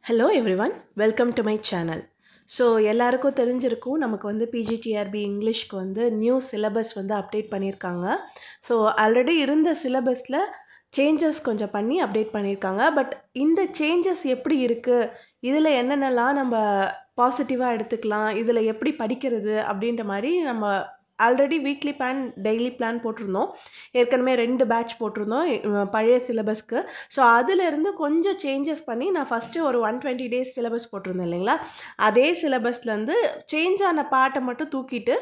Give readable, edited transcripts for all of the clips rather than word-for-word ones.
Hello everyone, welcome to my channel. So எல்லாருக்கும் தெரிஞ்சிருக்கும் நமக்கு வந்து பிஜிடிஆர்பி இங்கிலீஷ்க்கு வந்து நியூ சிலபஸ் வந்து அப்டேட் பண்ணியிருக்காங்க. ஸோ ஆல்ரெடி இருந்த சிலபஸில் சேஞ்சஸ் கொஞ்சம் பண்ணி அப்டேட் பண்ணியிருக்காங்க. பட் இந்த சேஞ்சஸ் எப்படி இருக்குது, இதில் என்னென்னலாம் நம்ம பாசிட்டிவாக எடுத்துக்கலாம், இதில் எப்படி படிக்கிறது அப்படின்ற மாதிரி நம்ம already weekly plan daily plan போட்டிருந்தோம். ஏற்கனவே 2 பேட்ச் போட்டிருந்தோம் பழைய சிலபஸ்க்கு. ஸோ அதிலேருந்து கொஞ்சம் சேஞ்சஸ் பண்ணி நான் ஃபஸ்ட்டு ஒரு 120 டேஸ் சிலபஸ் போட்டிருந்தேன் இல்லைங்களா, அதே சிலபஸ்லேருந்து சேஞ்ச் ஆன பார்ட்டை மட்டும் தூக்கிட்டு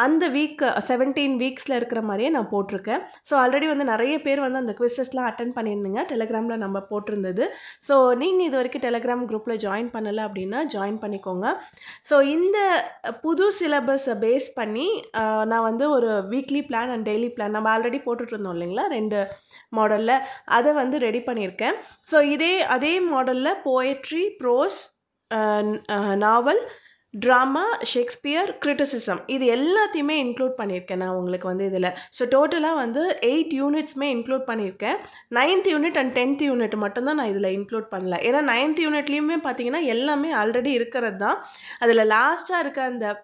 அந்த வீக் 17 வீக்ஸில் இருக்கிற மாதிரியே நான் போட்டிருக்கேன். ஸோ ஆல்ரெடி வந்து நிறைய பேர் வந்து அந்த குவிசஸ்லாம் அட்டன் பண்ணியிருந்தீங்க, டெலிகிராமில் நம்ம போட்டிருந்தது. ஸோ நீங்கள் இது வரைக்கும் டெலிகிராம் குரூப்பில் ஜாயின் பண்ணலை அப்படின்னா ஜாயின் பண்ணிக்கோங்க. ஸோ இந்த புது சிலபஸை பேஸ் பண்ணி நான் வந்து ஒரு weekly plan and daily plan நம்ம ஆல்ரெடி போட்டுட்டு இருந்தோம் இல்லைங்களா 2 மாடலில், அதை வந்து ரெடி பண்ணியிருக்கேன். ஸோ அதே மாடலில் போயட்ரி, ப்ரோஸ், நாவல், ட்ராமா, ஷேக்ஸ்பியர், கிரிட்டிசிசம் இது எல்லாத்தையுமே இன்க்ளூட் பண்ணியிருக்கேன் நான் உங்களுக்கு வந்து இதில். ஸோ டோட்டலாக வந்து 8 யூனிட்ஸுமே இன்க்ளூட் பண்ணியிருக்கேன். 9th unit and 10th unit மட்டும்தான் நான் இதில் இன்க்ளூட் பண்ணல. ஏன்னா 9th யூனிட்லேயுமே பார்த்தீங்கன்னா எல்லாமே ஆல்ரெடி இருக்கிறது தான். அதில் லாஸ்ட்டாக இருக்க அந்த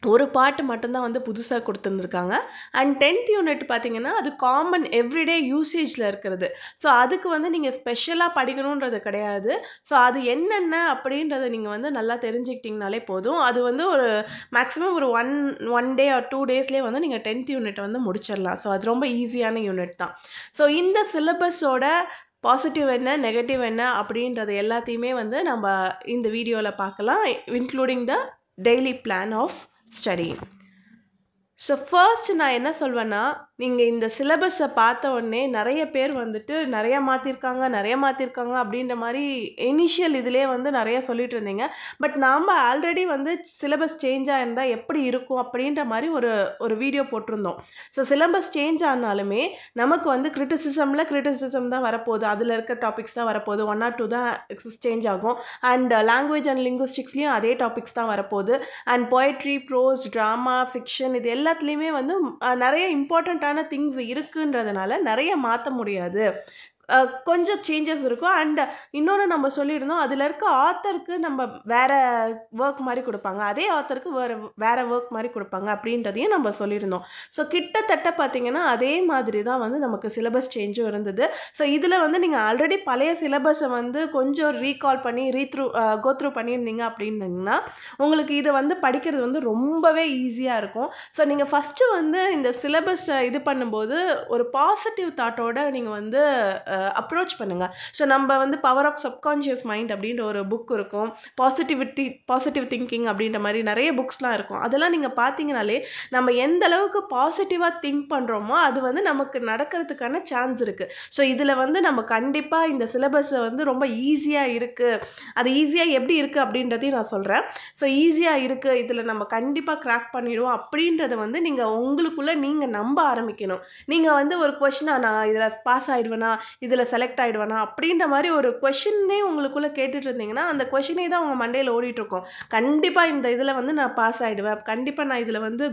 ஒரு பாட்டு மட்டும்தான் வந்து புதுசாக கொடுத்துருந்துருக்காங்க. அண்ட் 10th யூனிட் பார்த்தீங்கன்னா அது காமன் எவ்ரிடே யூசேஜில் இருக்கிறது. ஸோ அதுக்கு வந்து நீங்கள் ஸ்பெஷலாக படிக்கணுன்றது கிடையாது. ஸோ அது என்னென்ன அப்படின்றத நீங்கள் வந்து நல்லா தெரிஞ்சுக்கிட்டிங்கனாலே போதும். அது வந்து ஒரு மேக்ஸிமம் ஒரு ஒன் டே ஆர் 2 டேஸ்லேயே வந்து நீங்கள் 10th யூனிட்டை வந்து முடிச்சிடலாம். ஸோ அது ரொம்ப ஈஸியான யூனிட் தான். ஸோ இந்த சிலபஸோட பாசிட்டிவ் என்ன, நெகட்டிவ் என்ன அப்படின்றது எல்லாத்தையுமே வந்து நம்ம இந்த வீடியோவில் பார்க்கலாம், including the daily plan of studying. So first நான் என்ன சொல்வேன்னா, நீங்கள் இந்த சிலபஸை பார்த்த உடனே நிறைய பேர் வந்துட்டு நிறையா மாற்றிருக்காங்க அப்படின்ற மாதிரி இனிஷியல் இதிலே வந்து நிறைய சொல்லிட்டு இருந்தீங்க. பட் நாம் ஆல்ரெடி வந்து சிலபஸ் சேஞ்ச் ஆகிருந்தால் எப்படி இருக்கும் அப்படின்ற மாதிரி ஒரு வீடியோ போட்டிருந்தோம். ஸோ சிலபஸ் சேஞ்ச் ஆனாலுமே நமக்கு வந்து கிரிட்டிசிசம் தான் வரப்போகுது, அதில் இருக்க டாபிக்ஸ் தான் வரப்போகுது, 1 or 2 தான் சேஞ்ச் ஆகும். அண்ட் லாங்குவேஜ் அண்ட் லிங்குவிஸ்டிக்ஸ்லேயும் அதே டாபிக்ஸ் தான் வரப்போகுது. And poetry, prose, drama, fiction இது எல்லாத்துலேயுமே வந்து நிறைய இம்பார்ட்டண்ட்டான திங்ஸ் இருக்குன்றதுனால நிறைய மாற்ற முடியாது, கொஞ்சம் சேஞ்சஸ் இருக்கும். அண்ட் இன்னொன்று நம்ம சொல்லியிருந்தோம், அதில் இருக்க ஆத்தருக்கு நம்ம வேறு ஒர்க் மாதிரி கொடுப்பாங்க, அதே ஆத்தருக்கு வேறு ஒர்க் மாதிரி கொடுப்பாங்க அப்படின்றதையும் நம்ம சொல்லியிருந்தோம். ஸோ கிட்டத்தட்ட பார்த்திங்கன்னா அதே மாதிரி தான் வந்து நமக்கு சிலபஸ் சேஞ்சும் இருந்தது. ஸோ இதில் வந்து நீங்கள் ஆல்ரெடி பழைய சிலபஸை வந்து கொஞ்சம் ரீகால் பண்ணி கோத்ரூ பண்ணியிருந்தீங்க அப்படின்னீங்கன்னா உங்களுக்கு இதை வந்து படிக்கிறது வந்து ரொம்பவே ஈஸியாக இருக்கும். ஸோ நீங்கள் ஃபஸ்ட்டு வந்து இந்த சிலபஸை இது பண்ணும்போது ஒரு பாசிட்டிவ் தாட்டோட நீங்கள் வந்து அப்ரோச் பண்ணுங்கள். ஸோ நம்ம வந்து பவர் ஆஃப் சப்கான்ஷியஸ் மைண்ட் அப்படின்ற ஒரு புக் இருக்கும், பாசிட்டிவ் திங்கிங் அப்படின்ற மாதிரி நிறைய புக்ஸ்லாம் இருக்கும். அதெல்லாம் நீங்கள் பார்த்தீங்கனாலே நம்ம எந்த அளவுக்கு பாசிட்டிவாக திங்க் பண்ணுறோமோ அது வந்து நமக்கு நடக்கிறதுக்கான சான்ஸ் இருக்குது. ஸோ இதில் வந்து நம்ம கண்டிப்பாக இந்த சிலபஸை வந்து ரொம்ப ஈஸியாக இருக்குது, அது ஈஸியாக எப்படி இருக்குது அப்படின்றதையும் நான் சொல்கிறேன். ஸோ ஈஸியாக இருக்குது, இதில் நம்ம கண்டிப்பாக கிராக் பண்ணிடுவோம் அப்படின்றத வந்து நீங்கள் உங்களுக்குள்ளே நீங்கள் நம்ப ஆரம்பிக்கணும். நீங்கள் வந்து ஒரு கொஷினாக நான் இதில் பாஸ் ஆகிடுவேனா, இதில் செலக்ட் ஆகிடுவேனா அப்படின்ற மாதிரி ஒரு கொஷினே உங்களுக்குள்ளே கேட்டுட்டு இருந்தீங்கன்னா அந்த கொஷினே தான் உங்கள் மண்டையில் ஓடிட்டுருக்கோம். கண்டிப்பாக இந்த இதில் வந்து நான் பாஸ் ஆகிடுவேன், கண்டிப்பாக நான் இதில் வந்து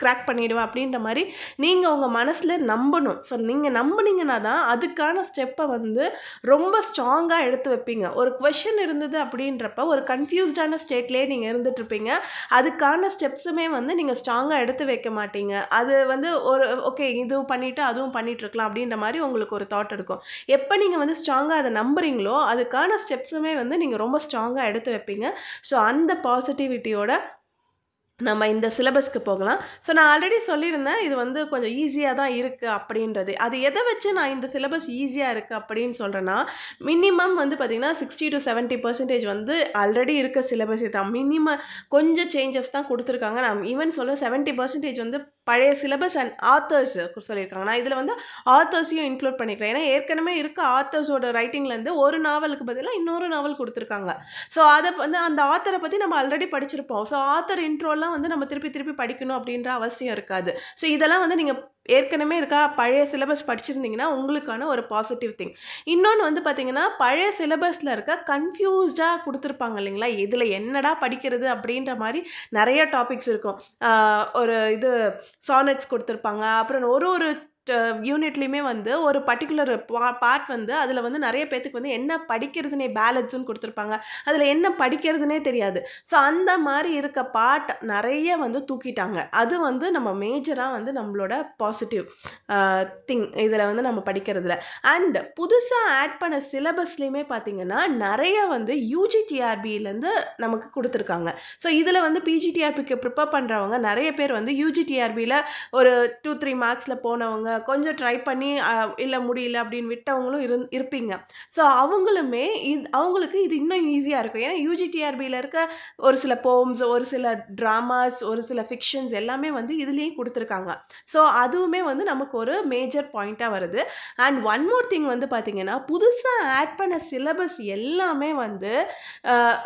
கிராக் பண்ணிவிடுவேன் அப்படின்ற மாதிரி நீங்கள் உங்கள் மனசில் நம்பணும். ஸோ நீங்கள் நம்பினீங்கன்னா தான் அதுக்கான ஸ்டெப்பை வந்து ரொம்ப ஸ்ட்ராங்காக எடுத்து வைப்பீங்க. ஒரு கொஷின் இருந்தது அப்படின்றப்ப ஒரு கன்ஃபியூஸ்டான ஸ்டேட்லேயே நீங்கள் இருந்துகிட்ருப்பீங்க, அதுக்கான ஸ்டெப்ஸுமே வந்து நீங்கள் ஸ்ட்ராங்காக எடுத்து வைக்க மாட்டீங்க. அது வந்து ஒரு ஓகே இதுவும் பண்ணிவிட்டு அதுவும் பண்ணிகிட்ருக்கலாம் அப்படின்ற மாதிரி உங்களுக்கு ஒரு தாட் இருக்கும். எப்போ நீங்கள் வந்து ஸ்ட்ராங்காக அதை நம்புறீங்களோ அதுக்கான ஸ்டெப்ஸுமே வந்து நீங்கள் ரொம்ப ஸ்ட்ராங்காக எடுத்து வைப்பீங்க. ஸோ அந்த பாசிட்டிவிட்டியோட நம்ம இந்த சிலபஸ்க்கு போகலாம். ஸோ நான் ஆல்ரெடி சொல்லியிருந்தேன் இது வந்து கொஞ்சம் ஈஸியாக தான் இருக்குது அப்படின்றது. அது எதை வச்சு நான் இந்த சிலபஸ் ஈஸியாக இருக்குது அப்படின்னு சொல்கிறேன்னா, மினிமம் வந்து பார்த்திங்கன்னா 60 to 70% வந்து ஆல்ரெடி இருக்க சிலபஸ் தான். மினிமம் கொஞ்சம் சேஞ்சஸ் தான் கொடுத்துருக்காங்க. நான் ஈவன் சொல்ல 70% வந்து பழைய சிலபஸ் அண்ட் ஆத்தர்ஸ் சொல்லியிருக்காங்க. நான் இதில் வந்து ஆத்தர்ஸையும் இன்க்ளூட் பண்ணிக்கிறேன். ஏன்னா ஏற்கனவே இருக்க ஆத்தர்ஸோட ரைட்டிங்லேருந்து ஒரு நாவலுக்கு பதிலாக இன்னொரு நாவல் கொடுத்துருக்காங்க. ஸோ அதை வந்து அந்த ஆத்தரை பற்றி நம்ம ஆல்ரெடி படிச்சிருப்போம். ஸோ ஆத்தர் இன்ட்ரோலாம் வந்து நம்ம திருப்பி படிக்கணும் அப்படின்ற அவசியம் இருக்காது. ஸோ இதெல்லாம் வந்து நீங்கள் ஏற்கனவே பழைய சிலபஸ் படிச்சிருந்தீங்கன்னா உங்களுக்கான ஒரு பாசிட்டிவ் திங். இன்னொன்று வந்து பார்த்தீங்கன்னா பழைய சிலபஸில் இருக்க கன்ஃபியூஸ்டாக கொடுத்துருப்பாங்க இல்லைங்களா, இதில் என்னடா படிக்கிறது அப்படின்ற மாதிரி நிறைய டாபிக்ஸ் இருக்கும். ஒரு சானட்ஸ் கொடுத்துருப்பாங்க, அப்புறம் ஒரு யூனிட்லேயுமே வந்து ஒரு பர்டிகுலர் பார்ட் வந்து அதில் வந்து நிறைய பேத்துக்கு வந்து என்ன படிக்கிறதுனே பேலன்ஸ்ன்னு கொடுத்துருப்பாங்க, அதில் என்ன படிக்கிறதுனே தெரியாது. ஸோ அந்த மாதிரி இருக்க பார்ட் நிறைய வந்து தூக்கிட்டாங்க. அது வந்து நம்ம மேஜராக வந்து நம்மளோட பாசிட்டிவ் திங் இதில் வந்து நம்ம படிக்கிறதுல. அண்ட் புதுசாக ஆட் பண்ண சிலபஸ்லேயுமே பார்த்தீங்கன்னா நிறைய வந்து யூஜிடிஆர்பியிலேருந்து நமக்கு கொடுத்துருக்காங்க. ஸோ இதில் வந்து பிஜிடிஆர்பிக்கு ப்ரிப்பேர் பண்ணுறவங்க நிறைய பேர் வந்து யூஜிடிஆர்பியில் ஒரு 2-3 மார்க்ஸில் போனவங்க, கொஞ்சம் ட்ரை பண்ணி இல்லை முடியல அப்படின்னு விட்டவங்களும் இருப்பீங்க. ஸோ அவங்களுமே அவங்களுக்கு இது இன்னும் ஈஸியாக இருக்கும். ஏன்னா யூஜிடிஆர்பியில் இருக்க ஒரு சில போம்ஸ், ஒரு சில ட்ராமாஸ், ஒரு சில ஃபிக்ஷன்ஸ் எல்லாமே வந்து இதுலேயும் கொடுத்துருக்காங்க. ஸோ அதுவுமே வந்து நமக்கு ஒரு மேஜர் பாயிண்ட்டாக வருது. அண்ட் ஒன் மோர் திங் வந்து பார்த்தீங்கன்னா புதுசாக ஆட் பண்ண சிலபஸ் எல்லாமே வந்து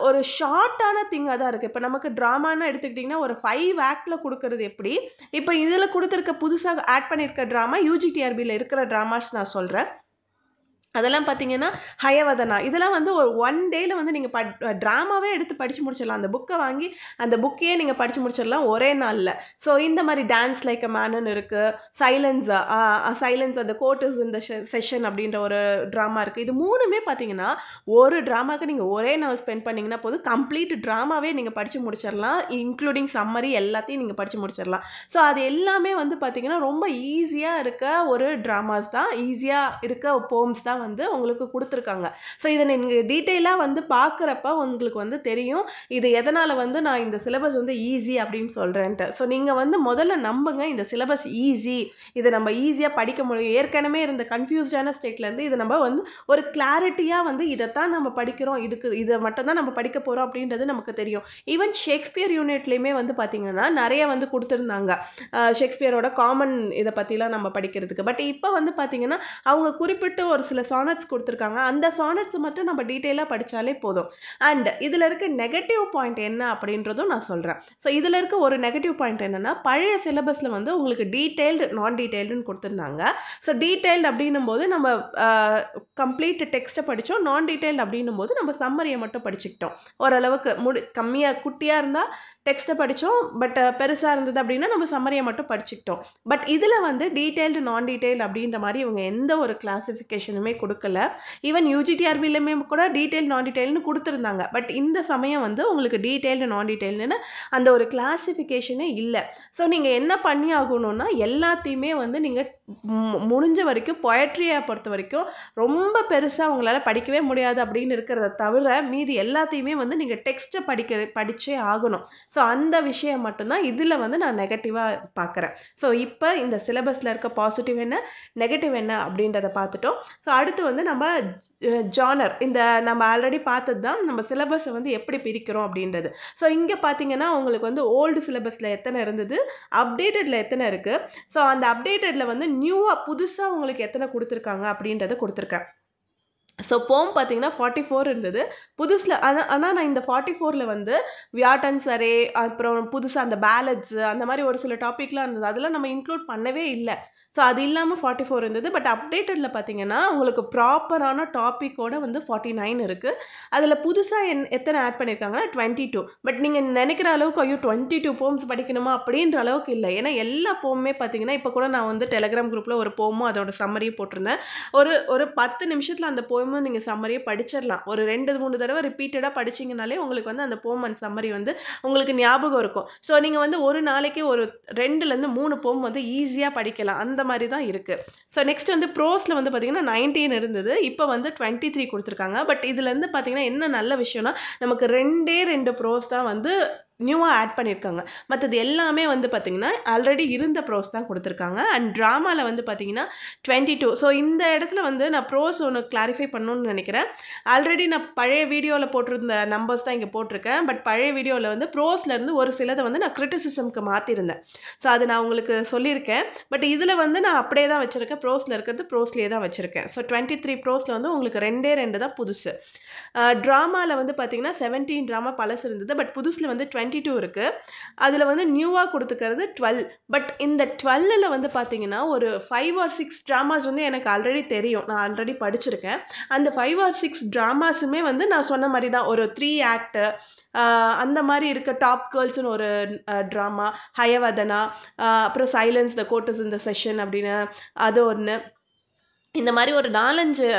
ஒரு ஷார்ட்டான திங்காக தான் இருக்குது. இப்போ நமக்கு ட்ராமான்னு எடுத்துக்கிட்டிங்கன்னா ஒரு 5 ஆக்டில் கொடுக்கறது எப்படி, இப்போ இதில் கொடுத்துருக்க புதுசாக ஆட் பண்ணியிருக்க ட்ராமா யூஜிடிஆர்பியில் இருக்கிற ட்ராமாஸ் நான் சொல்கிறேன். அதெல்லாம் பார்த்தீங்கன்னா ஹயவதனா இதெல்லாம் வந்து ஒரு 1 டேயில் வந்து நீங்கள் ட்ராமாவே எடுத்து படித்து முடிச்சிடலாம். அந்த புக்கை வாங்கி அந்த புக்கையே நீங்கள் படித்து முடிச்சிடலாம் ஒரே நாளில். ஸோ இந்த மாதிரி டான்ஸ் லைக் அ மேனுன்னு இருக்குது, சைலன்ஸ் அந்த கோர்ட் இஸ் இந்த செஷன் அப்படின்ற ஒரு ட்ராமா இருக்குது. இது 3மே பார்த்தீங்கன்னா ஒரு ட்ராமாவுக்கு நீங்கள் ஒரே நாள் ஸ்பெண்ட் பண்ணிங்கன்னா போதும், கம்ப்ளீட் ட்ராமாவே நீங்கள் படித்து முடிச்சிடலாம், இன்க்ளூடிங் சம்மரி எல்லாத்தையும் நீங்கள் படித்து முடிச்சிடலாம். ஸோ அது எல்லாமே வந்து பார்த்தீங்கன்னா ரொம்ப ஈஸியாக இருக்க ஒரு ட்ராமாஸ் தான், ஈஸியாக இருக்க போம்ஸ் தான் வந்து உங்களுக்கு கொடுத்துருக்காங்க. ஸோ இதை நீங்கள் டீட்டெயிலாக வந்து பார்க்குறப்ப உங்களுக்கு வந்து தெரியும் இது எதனால் வந்து நான் இந்த சிலபஸ் வந்து ஈஸி அப்படின்னு சொல்கிறேன்ட்டு. ஸோ நீங்கள் வந்து முதல்ல நம்புங்க இந்த சிலபஸ் ஈஸி, இதை நம்ம ஈஸியாக படிக்க முடியும். ஏற்கனவே இருந்த கன்ஃபியூஸ்டான ஸ்டேட்லேருந்து இது நம்ம வந்து ஒரு கிளாரிட்டியாக வந்து இதைத்தான் நம்ம படிக்கிறோம், இதை மட்டும்தான் நம்ம படிக்க போகிறோம் அப்படின்றது நமக்கு தெரியும். ஈவன் ஷேக்ஸ்பியர் யூனிட்லேயுமே வந்து பார்த்திங்கன்னா நிறைய வந்து கொடுத்துருந்தாங்க ஷேக்ஸ்பியரோட காமன் இதை பற்றிலாம் நம்ம படிக்கிறதுக்கு. பட் இப்போ வந்து பார்த்திங்கன்னா அவங்க குறிப்பிட்டு ஒரு சில சானட்ஸ் கொடுத்துருக்காங்க, அந்த சானட்ஸ் மட்டும் நம்ம டீட்டெயிலாக படித்தாலே போதும். அண்ட் இதில் இருக்க நெகட்டிவ் பாயிண்ட் என்ன அப்படின்றதும் நான் சொல்கிறேன். ஸோ இதில் இருக்க ஒரு நெகட்டிவ் பாயிண்ட் என்னென்னா பழைய சிலபஸில் வந்து உங்களுக்கு டீட்டெயில்டு நான் டீட்டெயில்டுன்னு கொடுத்துருந்தாங்க. ஸோ டீட்டெயில்டு அப்படின்னும் போது நம்ம கம்ப்ளீட் டெக்ஸ்ட்டை படித்தோம், நான் டீட்டெயில்டு அப்படின்னும் போது நம்ம சம்மரியை மட்டும் படிச்சுக்கிட்டோம். ஓரளவுக்கு கம்மியாக குட்டியாக இருந்தால் டெக்ஸ்ட்டை படித்தோம், பட் பெருசாக இருந்தது அப்படின்னா நம்ம சம்மரியை மட்டும் படிச்சுக்கிட்டோம். பட் இதில் வந்து டீட்டெயில்டு நான் டீட்டெயில்டு அப்படின்ற மாதிரி இவங்க எந்த ஒரு கிளாஸிஃபிகேஷனுமே கொடுக்கல. ஈவன் யூஜிடிஆர்பிலுமே கூட டீட்டெயில் நான் டீட்டெயில்னு கொடுத்துருந்தாங்க. பட் இந்த சமயம் வந்து உங்களுக்கு டீட்டெயில்டு நான் டீட்டெயில்னு அந்த ஒரு கிளாஸிஃபிகேஷனே இல்லை. ஸோ நீங்கள் என்ன பண்ணி ஆகணும்னா எல்லாத்தையுமே வந்து நீங்கள் முடிஞ்ச வரைக்கும் பொயட்ரியை பொறுத்த வரைக்கும் ரொம்ப பெருசாக உங்களால் படிக்கவே முடியாது அப்படின்னு இருக்கிறத தவிர மீதி எல்லாத்தையுமே வந்து நீங்கள் டெக்ஸ்ட்டை படித்தே ஆகணும். ஸோ அந்த விஷயம் மட்டும்தான் இதில் வந்து நான் நெகட்டிவாக பார்க்குறேன். ஸோ இப்போ இந்த சிலபஸில் இருக்க பாசிட்டிவ் என்ன நெகட்டிவ் என்ன அப்படின்றத பார்த்துட்டோம். ஸோ அடுத்து வந்து நம்ம ஜானர் இந்த நம்ம ஆல்ரெடி பார்த்தது தான் நம்ம சிலபஸை வந்து எப்படி பிரிக்கிறோம் அப்படின்றது. ஸோ இங்கே பார்த்தீங்கன்னா உங்களுக்கு வந்து ஓல்டு சிலபஸில் எத்தனை இருந்தது, அப்டேட்டடில் எத்தனை இருக்குது, ஸோ அந்த அப்டேட்டடில் வந்து நியூவாக புதுசாக உங்களுக்கு எத்தனை கொடுத்துருக்காங்க அப்படின்றத கொடுத்துருக்கேன். ஸோ போம் பார்த்தீங்கன்னா 44 இருந்தது புதுசில். ஆனால் நான் இந்த 44ல் வந்து வியாட்டன்ஸ் அரே அப்புறம் புதுசாக அந்த பேலட்ஸு அந்த மாதிரி ஒரு சில டாப்பிக்லாம் இருந்தது, அதெல்லாம் நம்ம இன்க்ளூட் பண்ணவே இல்லை. ஸோ அது இல்லாமல் 44 இருந்தது. பட் அப்டேட்டடில் பார்த்தீங்கன்னா உங்களுக்கு ப்ராப்பரான டாப்பிக்கோடு வந்து 49 இருக்குது. அதில் புதுசாக எத்தனை ஆட் பண்ணியிருக்காங்கன்னா 22. பட் நீங்கள் நினைக்கிற அளவுக்கு ஐயோ 22 போம்ஸ் படிக்கணுமா அப்படின்ற அளவுக்கு இல்லை. ஏன்னா எல்லா போமுமே பார்த்தீங்கன்னா இப்போ கூட நான் வந்து டெலகிராம் குரூப்பில் ஒரு போமும் அதோட சம்மரியும் போட்டிருந்தேன். ஒரு 10 நிமிஷத்தில் அந்த போமும் நீங்கள் சம்மரியை படிச்சிடலாம். ஒரு 2-3 தடவை ரிப்பீட்டடாக படிச்சிங்கனாலே உங்களுக்கு வந்து அந்த போம் அண்ட் சம்மரி வந்து உங்களுக்கு ஞாபகம் இருக்கும். ஸோ நீங்கள் வந்து ஒரு நாளைக்கு ஒரு 2-3 போம் வந்து ஈஸியாக படிக்கலாம். அந்த மாதிரி தான் இருக்குது. ஸோ நெக்ஸ்ட் வந்து ப்ரோஸில் வந்து பார்த்திங்கன்னா 19 இருந்தது, இப்போ வந்து 23 கொடுத்துருக்காங்க. பட் இதுலேருந்து பார்த்திங்கன்னா என்ன நல்ல விஷயம்னா நமக்கு 2 ப்ரோஸ் தான் வந்து நியூவாக ஆட் பண்ணியிருக்காங்க. மற்றது எல்லாமே வந்து பார்த்திங்கன்னா ஆல்ரெடி இருந்த ப்ரோஸ் தான் கொடுத்துருக்காங்க. அண்ட் ட்ராமாவில் வந்து பார்த்திங்கன்னா 22. ஸோ இந்த இடத்துல வந்து நான் ப்ரோஸ் ஒன்று கிளாரிஃபை பண்ணணும்னு நினைக்கிறேன். ஆல்ரெடி நான் பழைய வீடியோவில் போட்டிருந்த நம்பர்ஸ் தான் இங்கே போட்டிருக்கேன். பட் பழைய வீடியோவில் வந்து ப்ரோஸ்லேருந்து ஒரு சிலதை வந்து நான் கிரிட்டிசிசம்க்கு மாற்றிருந்தேன். ஸோ அது நான் உங்களுக்கு சொல்லியிருக்கேன். பட் இதில் வந்து நான் அப்படியே தான் வச்சுருக்கேன், ப்ரோஸில் இருக்கிறது ப்ரோஸ்லேயே தான் வச்சுருக்கேன். ஸோ 23 ப்ரோஸில் வந்து உங்களுக்கு 2 தான் புதுசு. ட்ராமாவில் வந்து பார்த்திங்கன்னா 17 ட்ராமா பழசு இருந்தது. பட் புதுசில் வந்து 22 இருக்குது. அதில் வந்து நியூவாக கொடுத்துக்கிறது 12. பட் இந்த 12ல் வந்து பார்த்தீங்கன்னா ஒரு 5 or 6 ட்ராமாஸ் வந்து எனக்கு ஆல்ரெடி தெரியும், நான் ஆல்ரெடி படிச்சிருக்கேன். அந்த 5 or 6 ட்ராமாஸுமே வந்து நான் சொன்ன மாதிரி தான் ஒரு 3 ஆக்ட்டு அந்த மாதிரி இருக்க டாப் கேர்ள்ஸ்னு ஒரு ட்ராமா, ஹயவதனா, அப்புறம் silence the court is in the session அப்படின்னு அது ஒன்று. இந்த மாதிரி ஒரு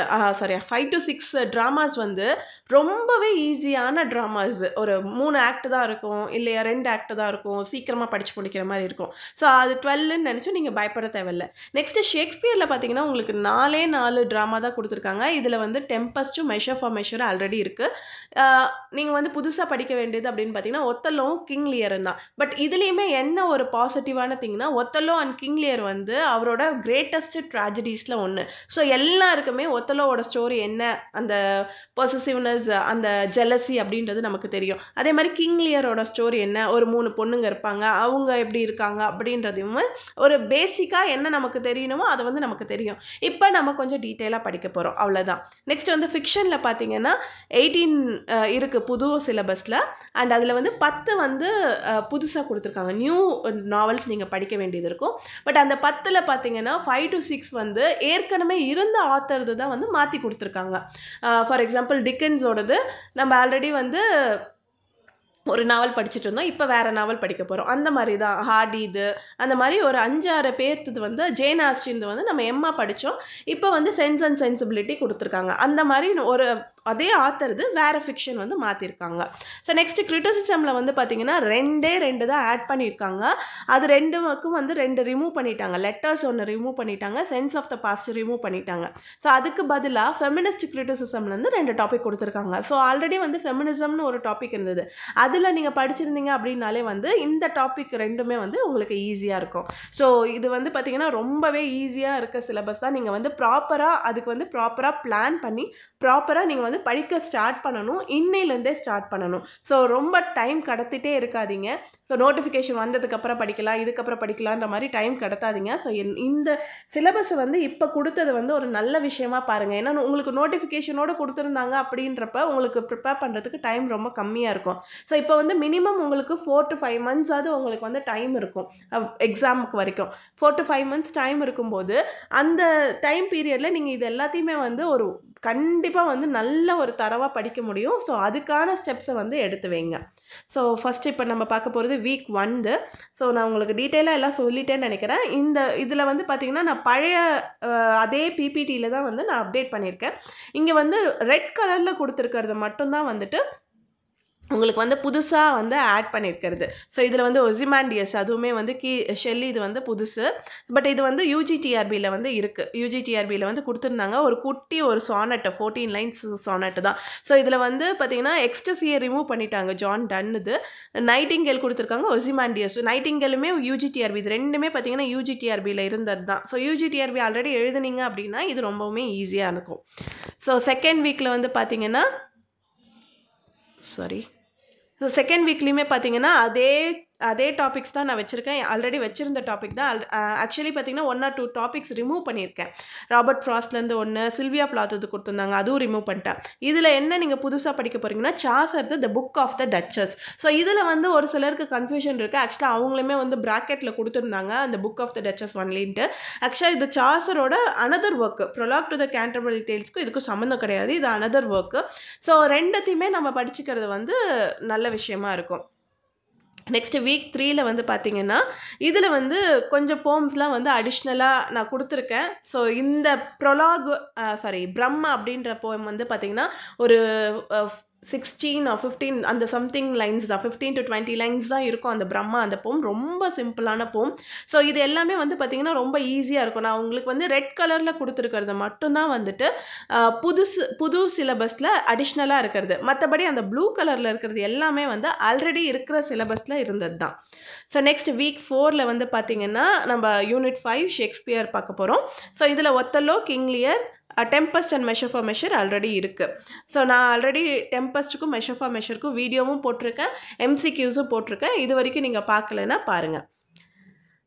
5 to 6 ட்ராமாஸ் வந்து ரொம்பவே ஈஸியான ட்ராமாஸ். ஒரு 3 ஆக்ட் தான் இருக்கும், இல்லையா 2 ஆக்ட் தான் இருக்கும், சீக்கிரமாக படித்து முடிக்கிற மாதிரி இருக்கும். ஸோ அது 12ன்னு நினச்சி நீங்கள் பயப்பட தேவையில்லை. நெக்ஸ்ட்டு ஷேக்ஸ்பியரில் பார்த்தீங்கன்னா உங்களுக்கு 4 ட்ராமா தான் கொடுத்துருக்காங்க. இதில் வந்து டெம்பஸ்ட்டும் மெஷர் ஃபார் மெஷர் ஆல்ரெடி இருக்குது. நீங்கள் வந்து புதுசாக படிக்க வேண்டியது அப்படின்னு பார்த்தீங்கன்னா ஒத்தல்லோவும் கிங் லியரும் தான். பட் இதுலேயுமே என்ன ஒரு பாசிட்டிவான திங்னா ஒத்தல்லோ அண்ட் கிங் லியர் வந்து அவரோட கிரேட்டஸ்ட் ட்ராஜடிஸில் ஒன்று. ஸோ எல்லாருக்குமே ஒத்தலோவோட ஸ்டோரி என்ன, அந்த பொசசிவ்னஸ், அந்த ஜெலசி அப்படின்றது நமக்கு தெரியும். அதே மாதிரி கிங் லியரோட ஸ்டோரி என்ன, ஒரு 3 பொண்ணுங்க இருப்பாங்க, அவங்க எப்படி இருக்காங்க அப்படின்றதையும் ஒரு பேசிக்காக என்ன நமக்கு தெரியணுமோ அதை வந்து நமக்கு தெரியும். இப்போ நம்ம கொஞ்சம் டீட்டெயிலாக படிக்க போகிறோம், அவ்வளோதான். நெக்ஸ்ட் வந்து ஃபிக்ஷனில் பார்த்தீங்கன்னா 18 இருக்குது புது சிலபஸில். அண்ட் அதில் வந்து 10 வந்து புதுசாக கொடுத்துருக்காங்க, நியூ நாவல்ஸ் நீங்கள் படிக்க வேண்டியது இருக்கும். பட் அந்த 10ல் பார்த்தீங்கன்னா 5 to 6 வந்து ஏற்கனவே இருந்த ஆத்தர்து தான் வந்து மாற்றி கொடுத்துருக்காங்க. ஃபார் எக்ஸாம்பிள் டிக்கன்ஸோடது நம்ம ஆல்ரெடி வந்து ஒரு நாவல் படிச்சுட்டு இருந்தோம், இப்போ வேறு நாவல் படிக்க போகிறோம். அந்த மாதிரி தான் ஹார்டி இது, அந்த மாதிரி ஒரு 5-6 பேர்த்து வந்து ஜேன் ஆஸ்டின் வந்து நம்ம எம்மா படித்தோம், இப்போ வந்து சென்ஸ் அண்ட் சென்சிபிலிட்டி கொடுத்துருக்காங்க. அந்த மாதிரி ஒரு அதே ஆத்தர்து வேறு ஃபிக்ஷன் வந்து மாற்றிருக்காங்க. ஸோ நெக்ஸ்ட்டு கிரிட்டிசிசமில் வந்து பார்த்திங்கன்னா 2 தான் ஆட் பண்ணியிருக்காங்க. அது 2க்கும் வந்து 2 ரிமூவ் பண்ணிட்டாங்க. லெட்டர்ஸ் ஒன்று ரிமூவ் பண்ணிட்டாங்க, sense of the past remove பண்ணிட்டாங்க. ஸோ அதுக்கு பதிலாக ஃபெமினிஸ்ட் கிரிட்டிசிசம்லேருந்து 2 டாபிக் கொடுத்துருக்காங்க. ஸோ ஆல்ரெடி வந்து ஃபெமினிசம்னு ஒரு டாபிக் இருந்தது, அதில் நீங்கள் படிச்சிருந்தீங்க அப்படின்னாலே வந்து இந்த டாபிக் 2மே வந்து உங்களுக்கு ஈஸியாக இருக்கும். ஸோ இது வந்து பார்த்திங்கன்னா ரொம்பவே ஈஸியாக இருக்க சிலபஸ் தான். நீங்கள் வந்து அதுக்கு வந்து ப்ராப்பராக பிளான் பண்ணி ப்ராப்பராக நீங்கள் வந்து படிக்க ஸ்டார்ட் பண்ணணும், இன்னையிலேருந்தே ஸ்டார்ட் பண்ணணும். ஸோ ரொம்ப டைம் கடத்திட்டே இருக்காதீங்க. ஸோ நோட்டிஃபிகேஷன் வந்ததுக்கப்புறம் படிக்கலாம், இதுக்கப்புறம் படிக்கலான்ற மாதிரி டைம் கடத்தாதீங்க. ஸோ இந்த சிலபஸை வந்து இப்போ கொடுத்தது வந்து ஒரு நல்ல விஷயமா பாருங்கள். ஏன்னா உங்களுக்கு நோட்டிஃபிகேஷனோடு கொடுத்துருந்தாங்க அப்படின்றப்ப உங்களுக்கு ப்ரிப்பேர் பண்ணுறதுக்கு டைம் ரொம்ப கம்மியாக இருக்கும். ஸோ இப்போ வந்து மினிமம் உங்களுக்கு 4 to 5 months உங்களுக்கு வந்து டைம் இருக்கும் எக்ஸாமுக்கு வரைக்கும். 4 to 5 months டைம் இருக்கும்போது அந்த டைம் பீரியடில் நீங்கள் இது எல்லாத்தையுமே வந்து ஒரு கண்டிப்பாக வந்து நல்ல ஒரு தரவாக படிக்க முடியும். ஸோ அதுக்கான ஸ்டெப்ஸை வந்து எடுத்து வைங்க. ஸோ ஃபஸ்ட்டு இப்போ நம்ம பார்க்க போகிறது வீக் 1. ஸோ நான் உங்களுக்கு டீட்டெயிலாக எல்லாம் சொல்லிட்டேன்னு நினைக்கிறேன். இதில் வந்து பார்த்திங்கன்னா நான் பழைய அதே பிபிடியில் தான் வந்து நான் அப்டேட் பண்ணியிருக்கேன். இங்கே வந்து ரெட் கலரில் கொடுத்துருக்கிறது மட்டும்தான் வந்துட்டு உங்களுக்கு வந்து புதுசாக வந்து ஆட் பண்ணியிருக்கிறது. ஸோ இதில் வந்து ஒசிமாண்டியஸ் அதுவுமே வந்து ஷெல்லி இது வந்து புதுசு. பட் இது வந்து யூஜிடிஆர்பியில் வந்து இருக்குது. யூஜிடிஆர்பியில் வந்து கொடுத்துருந்தாங்க ஒரு குட்டி ஒரு சானட், 14 lines சானட் தான். ஸோ இதில் வந்து பார்த்திங்கன்னா எக்ஸ்டசியை ரிமூவ் பண்ணிட்டாங்க, ஜான் டன். இது நைட்டிங்கேல் கொடுத்துருக்காங்க, ஒசிமாண்டியஸ். நைட்டிங்கேலுமே யூஜிடிஆர்பி, இது 2மே பார்த்திங்கன்னா யூஜிடிஆர்பியில் இருந்தது தான். ஸோ யூஜிடிஆர்பி ஆல்ரெடி எழுதுனீங்க அப்படின்னா இது ரொம்பவுமே ஈஸியாக இருக்கும். ஸோ செகண்ட் வீக்கில் வந்து பார்த்திங்கன்னா ஸோ செகண்ட் வீக்லேயுமே பார்த்தீங்கன்னா அதே டாபிக்ஸ் தான் நான் வச்சுருக்கேன். ஆல்ரெடி வச்சுருந்த டாபிக் தான். ஆக்சுவலி பார்த்தீங்கன்னா 1 or 2 டாபிக்ஸ் ரிமூவ் பண்ணியிருக்கேன். ராபர்ட் ஃப்ராஸ்ட்லேருந்து ஒன்று, சில்வியா பிளாத்தது கொடுத்துருந்தாங்க, அதுவும் ரிமூவ் பண்ணிட்டேன். இதில் என்ன நீங்கள் புதுசாக படிக்க போகிறீங்கன்னா சாசர்து the book of the duchess. So இதில் வந்து ஒரு சிலருக்கு கன்ஃபியூஷன் இருக்குது. ஆக்சுவலாக அவங்களுமே வந்து ப்ராக்கெட்டில் கொடுத்துருந்தாங்க அந்த புக் ஆஃப் த டச்சஸ் ஒன்லின்ட்டு. ஆக்சுவலாக இது சாசரோட another work, prologue to the Canterbury டேல்ஸ்க்கு இதுக்கும் சம்மந்தம் கிடையாது, இது அனதர் ஒர்க்கு. ஸோ 2த்தையுமே நம்ம படிச்சுக்கிறது வந்து நல்ல விஷயமா இருக்கும். நெக்ஸ்ட்டு வீக் 3ல் வந்து பார்த்திங்கன்னா இதில் வந்து கொஞ்சம் போம்ஸ்லாம் வந்து அடிஷ்னலாக நான் கொடுத்துருக்கேன். ஸோ இந்த பிரம்மா அப்படின்ற போம் வந்து பார்த்திங்கன்னா ஒரு 16 or 15 அந்த சம்திங் லைன்ஸ் தான், 15 to 20 lines தான் இருக்கும் அந்த பிரம்மா. அந்த போம் ரொம்ப சிம்பிளான போம். ஸோ இது எல்லாமே வந்து பார்த்திங்கன்னா ரொம்ப ஈஸியாக இருக்கும். நான் உங்களுக்கு வந்து ரெட் கலரில் கொடுத்துருக்கிறது மட்டும்தான் வந்துட்டு புது சிலபஸில் அடிஷ்னலாக இருக்கிறது. மற்றபடி அந்த ப்ளூ கலரில் இருக்கிறது எல்லாமே வந்து ஆல்ரெடி இருக்கிற சிலபஸில் இருந்தது தான். ஸோ நெக்ஸ்ட் வீக் 4ல் வந்து பார்த்திங்கன்னா நம்ம யூனிட் 5 ஷேக்ஸ்பியர் பார்க்க போகிறோம். ஸோ இதில் Othello, king Lear, Tempest and measure for measure already இருக்குது. ஸோ நான் ஆல்ரெடி டெம்பஸ்ட்டுக்கும் மெஷர் ஃபார் மெஷருக்கும் வீடியோவும் போட்டிருக்கேன், எம்சிக்யூஸும் போட்டிருக்கேன். இது வரைக்கும் நீங்கள் பார்க்கலன்னா பாருங்கள்.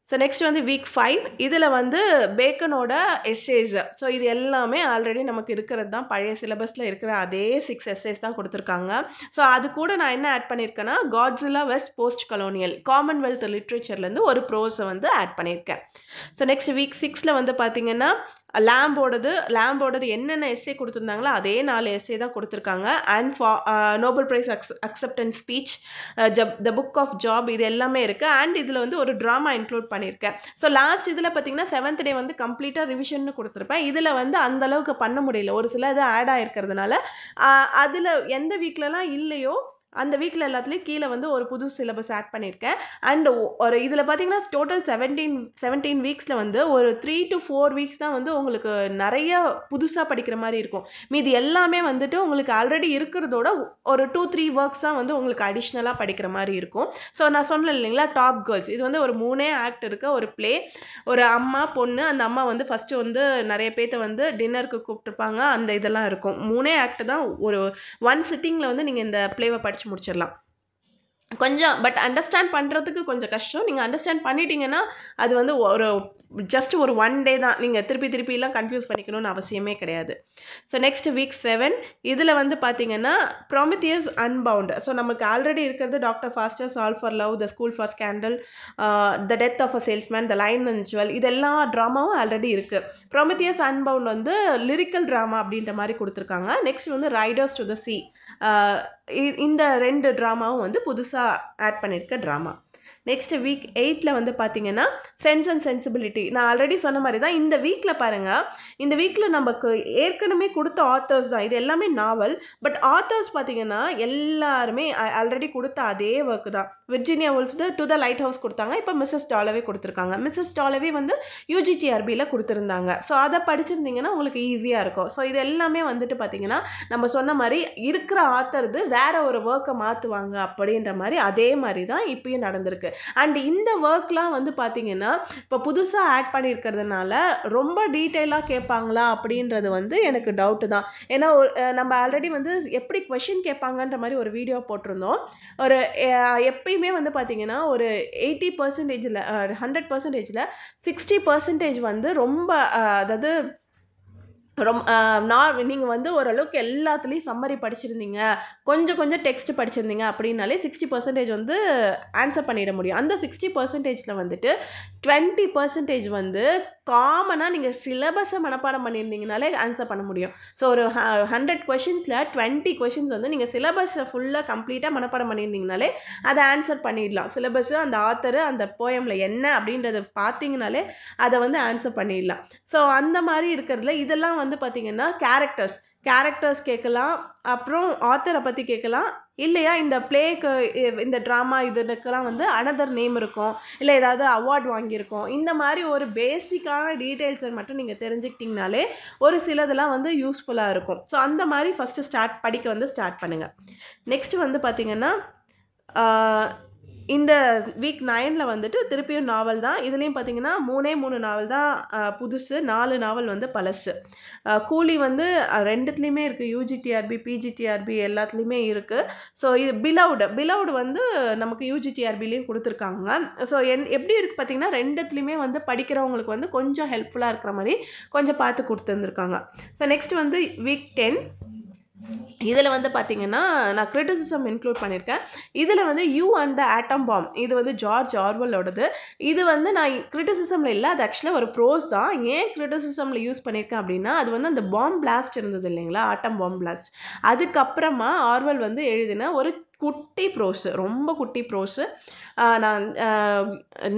ஸோ நெக்ஸ்ட் வந்து வீக் 5 இதில் வந்து பேக்கனோட எஸ்ஸேஸ். ஸோ இது எல்லாமே ஆல்ரெடி நமக்கு இருக்கிறது தான், பழைய சிலபஸில் இருக்கிற அதே 6 எஸ்ஸேஸ் தான் கொடுத்துருக்காங்க. ஸோ அது கூட நான் என்ன ஆட் பண்ணியிருக்கேன்னா, Godzilla west post colonial commonwealth லிட்ரேச்சர்லேருந்து ஒரு ப்ரோஸை வந்து ஆட் பண்ணியிருக்கேன். ஸோ நெக்ஸ்ட் வீக் 6ல் வந்து பார்த்தீங்கன்னா லேம்போடது என்னென்ன எஸ்ஸே கொடுத்துருந்தாங்களோ அதே 4 எஸ்ஸே தான் கொடுத்துருக்காங்க. And Nobel prize acceptance speech, the book of Job, இது எல்லாமே இருக்குது. அண்ட் இதில் வந்து ஒரு ட்ராமா இன்க்ளூட் பண்ணியிருக்கேன். ஸோ லாஸ்ட் இதில் பார்த்தீங்கன்னா 7th டே வந்து கம்ப்ளீட்டாக ரிவிஷன் கொடுத்துருப்பேன். இதில் வந்து அந்தளவுக்கு பண்ண முடியல, ஒரு சில இது ஆட் ஆகிருக்கிறதுனால. அதில் எந்த வீக்லலாம் இல்லையோ அந்த வீக்கில் எல்லாத்துலேயும் கீழே வந்து ஒரு புது சிலபஸ் ஆட் பண்ணியிருக்கேன். அண்ட் ஒரு இதில் பார்த்தீங்கன்னா டோட்டல் 17 வீக்ஸில் வந்து ஒரு 3 to 4 வீக்ஸ் தான் வந்து உங்களுக்கு நிறைய புதுசாக படிக்கிற மாதிரி இருக்கும். மீதி எல்லாமே வந்துட்டு உங்களுக்கு ஆல்ரெடி இருக்கிறதோட ஒரு 2-3 ஒர்க்ஸ் தான் வந்து உங்களுக்கு அடிஷ்னலாக படிக்கிற மாதிரி இருக்கும். ஸோ நான் சொன்னேன் இல்லைங்களா, டாப் கேர்ள்ஸ், இது வந்து ஒரு 3 ஆக்ட் இருக்குது. ஒரு ப்ளே, ஒரு அம்மா பொண்ணு, அந்த அம்மா வந்து ஃபஸ்ட்டு வந்து நிறைய பேர்த்த வந்து டின்னருக்கு கூப்பிட்டுருப்பாங்க, அந்த இதெல்லாம் இருக்கும். 3 ஆக்ட் தான் ஒரு 1 சிட்டிங்கில் வந்து நீங்கள் இந்த ப்ளேவை படித்து முடிச்சிடலாம். கொஞ்சம் பட் அண்டர்ஸ்டாண்ட் பண்ணுறதுக்கு கொஞ்சம் கஷ்டம். நீங்கள் அண்டர்ஸ்டாண்ட் பண்ணிட்டீங்கன்னா அது வந்து ஜஸ்ட் ஒரு 1 டே தான். நீங்கள் திருப்பிலாம் கன்ஃபியூஸ் பண்ணிக்கணும்னு அவசியமே கிடையாது. ஸோ நெக்ஸ்ட் வீக் 7 இதில் வந்து பார்த்தீங்கன்னா ப்ராமித்தியஸ் அன்பவுண்ட். ஸோ நமக்கு ஆல்ரெடி இருக்கிறது Doctor Faustus, all for love, the school for scandal, the death of a salesman, the lion and jewel, இதெல்லா ட்ராமாவும் ஆல்ரெடி இருக்குது. ப்ராமித்தியஸ் அன்பவுண்ட் வந்து லிரிக்கல் ட்ராமா அப்படின்ற மாதிரி கொடுத்துருக்காங்க. நெக்ஸ்ட் வந்து ரைடர்ஸ் டு த சி, இந்த 2 ட்ராமாவும் வந்து புதுசாக ஆட் பண்ணியிருக்க ட்ராமா. நெக்ஸ்ட் வீக் 8ல் வந்து பார்த்தீங்கன்னா சென்ஸ் அண்ட் சென்சிபிலிட்டி. நான் ஆல்ரெடி சொன்ன மாதிரி தான் இந்த வீக்கில் பாருங்கள், இந்த வீக்கில் நமக்கு ஏற்கனவே கொடுத்த ஆத்தர்ஸ் தான், இது எல்லாமே நாவல். பட் ஆத்தர்ஸ் பார்த்தீங்கன்னா எல்லாருமே ஆல்ரெடி கொடுத்த அதே ஒர்க்கு தான். Virginia wolf to the light house கொடுத்தாங்க, இப்போ மிஸ்ஸஸ் டாலவே கொடுத்துருக்காங்க. மிஸ்ஸஸ் டாலவே வந்து UGTRBயில் கொடுத்துருந்தாங்க. ஸோ அதை படிச்சிருந்தீங்கன்னா உங்களுக்கு ஈஸியாக இருக்கும். ஸோ இது எல்லாமே வந்துட்டு பார்த்தீங்கன்னா நம்ம சொன்ன மாதிரி இருக்கிற ஆத்தர்து வேற ஒரு ஒர்க்கை மாற்றுவாங்க அப்படின்ற மாதிரி அதே மாதிரி தான் இப்பயும் நடந்திருக்கு. அண்ட் இந்த ஒர்க்லாம் வந்து பார்த்தீங்கன்னா இப்போ புதுசாக ஆட் பண்ணியிருக்கிறதுனால ரொம்ப டீட்டெயிலாக கேட்பாங்களா அப்படின்றது வந்து எனக்கு டவுட்டு தான். ஏன்னா நம்ம ஆல்ரெடி வந்து எப்படி கொஷின் கேட்பாங்கன்ற மாதிரி ஒரு வீடியோ போட்டிருந்தோம். ஒரு எப்பயுமே வந்து பார்த்தீங்கன்னா ஒரு 80%, 100%, 60% வந்து ரொம்ப அதாவது நீங்கள் வந்து ஓரளவுக்கு எல்லாத்துலேயும் சம்மரி படிச்சிருந்தீங்க, கொஞ்சம் டெக்ஸ்ட் படிச்சிருந்தீங்க அப்படின்னாலே 60% வந்து ஆன்சர் பண்ணிட முடியும். அந்த 60%ல் வந்துட்டு 20% வந்து காமனாக நீங்கள் சிலபஸை மனப்பாடம் பண்ணியிருந்தீங்கனாலே ஆன்சர் பண்ண முடியும். ஸோ ஒரு 100 கொஷின்ஸில் 20 கொஷின்ஸ் வந்து நீங்கள் சிலபஸை ஃபுல்லாக கம்ப்ளீட்டாக மனப்பாடம் பண்ணியிருந்தீங்கனாலே அதை ஆன்சர் பண்ணிடலாம். சிலபஸு, அந்த ஆத்தரு, அந்த போயமில் என்ன அப்படின்றத பார்த்தீங்கனாலே அதை வந்து ஆன்சர் பண்ணிடலாம். ஸோ அந்த மாதிரி இருக்கிறதுல இதெல்லாம் வந்து பார்த்தீங்கன்னா கேரக்டர்ஸ் கேட்கலாம், அப்புறம் ஆத்தரை பற்றி கேட்கலாம். இல்லையா இந்த பிளேக்கு, இந்த ட்ராமா இதுக்கெல்லாம் வந்து அனதர் நேம் இருக்கும், இல்லை ஏதாவது அவார்ட் வாங்கியிருக்கோம். இந்த மாதிரி ஒரு பேசிக்கான டீட்டெயில்ஸை மட்டும் நீங்கள் தெரிஞ்சுக்கிட்டிங்கனாலே ஒரு சிலதெல்லாம் வந்து யூஸ்ஃபுல்லாக இருக்கும். ஸோ அந்த மாதிரி ஃபஸ்ட்டு படிக்க ஸ்டார்ட் பண்ணுங்கள். நெக்ஸ்ட்டு வந்து பார்த்திங்கன்னா இந்த வீக் 9ல் வந்துட்டு திருப்பியும் நாவல் தான். இதுலேயும் பார்த்தீங்கன்னா 3 நாவல் தான் புதுசு, 4 நாவல் வந்து பழசு. கூலி வந்து 2த்துலேயுமே இருக்குது, UGTRB, PGTRB எல்லாத்துலேயுமே இருக்குது. ஸோ இது பிலவுடு வந்து நமக்கு UGTRBலேயும் கொடுத்துருக்காங்க. ஸோ எப்படி இருக்குது பார்த்தீங்கன்னா 2த்துலேயுமே வந்து படிக்கிறவங்களுக்கு வந்து கொஞ்சம் ஹெல்ப்ஃபுல்லாக இருக்கிற மாதிரி கொஞ்சம் பார்த்து கொடுத்துருந்துருக்காங்க. ஸோ நெக்ஸ்ட் வந்து வீக் 10 இதில் வந்து பார்த்தீங்கன்னா நான் கிரிட்டிசிசம் இன்க்ளூட் பண்ணியிருக்கேன். இதில் வந்து you and the atom bomb, இது வந்து ஜார்ஜ் ஆர்வெலோடது. இது வந்து நான் கிரிட்டிசிசமில் இல்லை, அது ஆக்சுவலாக ஒரு ப்ரோஸ் தான். ஏன் கிரிட்டிசிசமில் யூஸ் பண்ணியிருக்கேன் அப்படின்னா, அது வந்து அந்த பாம் பிளாஸ்ட் இருந்தது இல்லைங்களா, ஆட்டம் பாம் பிளாஸ்ட், அதுக்கப்புறமா ஆர்வெல் வந்து எழுதின ஒரு குட்டி ப்ரோஸு, ரொம்ப குட்டி ப்ரோஸு. நான்